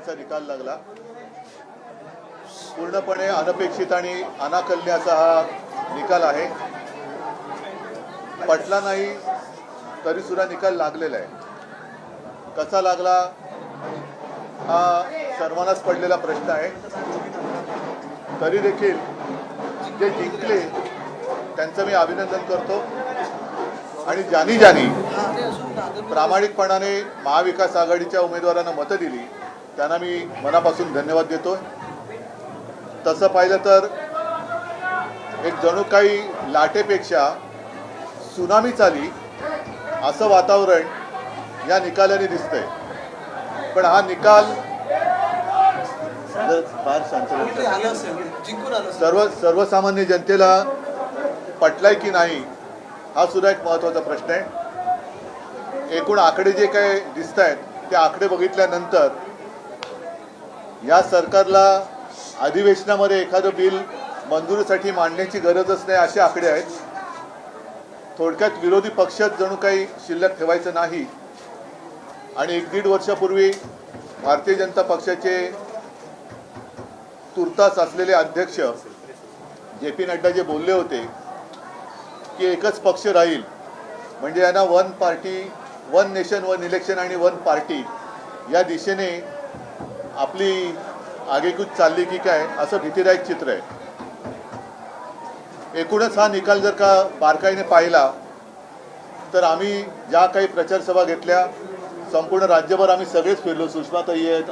पॉईंटचा निकाल लागला। पूर्णपणे अनपेक्षित आणि अनाकलनीय असा हा निकाल आहे। पटला नाही तरी सुद्धा निकाल लागलेला आहे। कसा लागला हा सर्वांनाच पडलेला प्रश्न आहे। तरी देखील जे जिंकले त्यांचं मी अभिनंदन करतो आणि ज्यांनी प्रामाणिकपणाने महाविकास आघाडीच्या उमेदवारांना मतं दिली त्यांना मी मनापासून धन्यवाद देतो। तसं पाहिलं तर एक जणू काही लाटेपेक्षा सुनामीच आली असं वातावरण या निकालाने दिसतंय। पण हा निकाल फार सर्वसामान्य जनतेला पटलाय की नाही हा सुद्धा एक महत्त्वाचा प्रश्न आहे। एकूण आकडे जे काही दिसत आहेत ते आकडे बघितल्यानंतर या सरकारला अधिवेशनामध्ये एखादं बिल मंजुरीसाठी मांडण्याची गरजच नाही असे आकडे आहेत। थोडक्यात विरोधी पक्षात जणू काही शिल्लक ठेवायचं नाही। आणि 1-1.5 वर्षापूर्वी भारतीय जनता पक्षाचे तुर्तास असलेले अध्यक्ष जे.पी. नड्डा जे बोलले होते की एकच पक्ष राहील म्हणजे यांना one party one nation one election आणि वन पार्टी या दिशेने आपली आगेकूच चालली की काय असं भीतीदायक चित्र आहे। एकूणच हा निकाल जर का बारकाईने पाहिला तर आम्ही ज्या काही प्रचार सभा घेतल्या संपूर्ण राज्यभर आम्ही सगळेच फिरलो। सुषमाताई आहेत,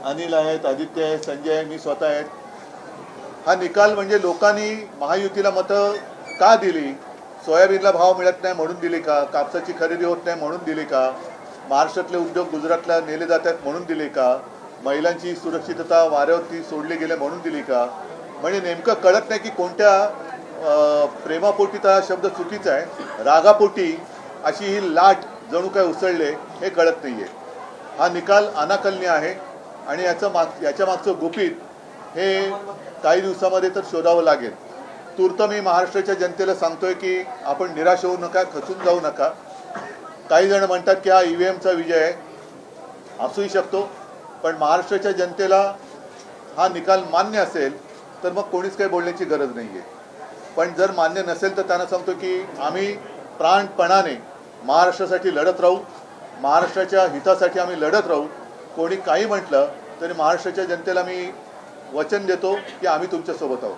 अनिल आहेत, आदित्य आहे, संजय आहे, मी स्वतः आहेत। हा निकाल म्हणजे लोकांनी महायुतीला मतं का दिली? सोयाबीनला भाव मिळत नाही म्हणून दिली का? कापसाची खरेदी होत नाही म्हणून दिली का? महाराष्ट्रातले उद्योग गुजरातला नेले जात आहेत म्हणून दिले का? महिलांची सुरक्षितता वाऱ्यावरती सोडली गेले म्हणून दिली का? म्हणजे नेमकं कळत नाही की कोणत्या प्रेमापोटी हा शब्द चुकीचा आहे, रागापोटी अशी ही लाट जणू काय उसळले हे कळत नाही आहे। हा निकाल अनाकलनीय आहे आणि याच्या मागचं गुपित हे काही दिवसामध्ये तर शोधावं लागेल। तूर्त मी महाराष्ट्राच्या जनतेला सांगतोय की आपण निराश होऊ नका, खचून जाऊ नका। काही जण म्हणतात की हा ईव्हीएमचा विजय आहे, असूही शकतो, पण महाराष्ट्राच्या जनतेला हा निकाल मान्य असेल तर मग कोणीच काही बोलण्याची गरज नाही आहे। पण जर मान्य नसेल तर त्यांना सांगतो की आम्ही प्राणपणाने महाराष्ट्रासाठी लढत राहू, महाराष्ट्राच्या हितासाठी आम्ही लढत राहू। कोणी काही म्हटलं तरी महाराष्ट्राच्या जनतेला मी वचन देतो की आम्ही तुमच्यासोबत आहोत।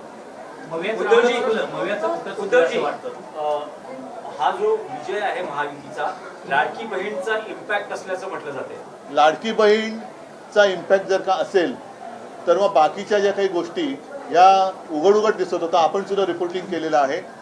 हा जो विजय आहे महायुतीचा लाडकी बहीणचा इम्पॅक्ट असल्याचं म्हटलं जाते। लाडकी बहीणचा इम्पॅक्ट जर का असेल तर मग बाकीच्या ज्या काही गोष्टी या उघड दिसत होता, आपण सुद्धा रिपोर्टिंग केलेलं आहे।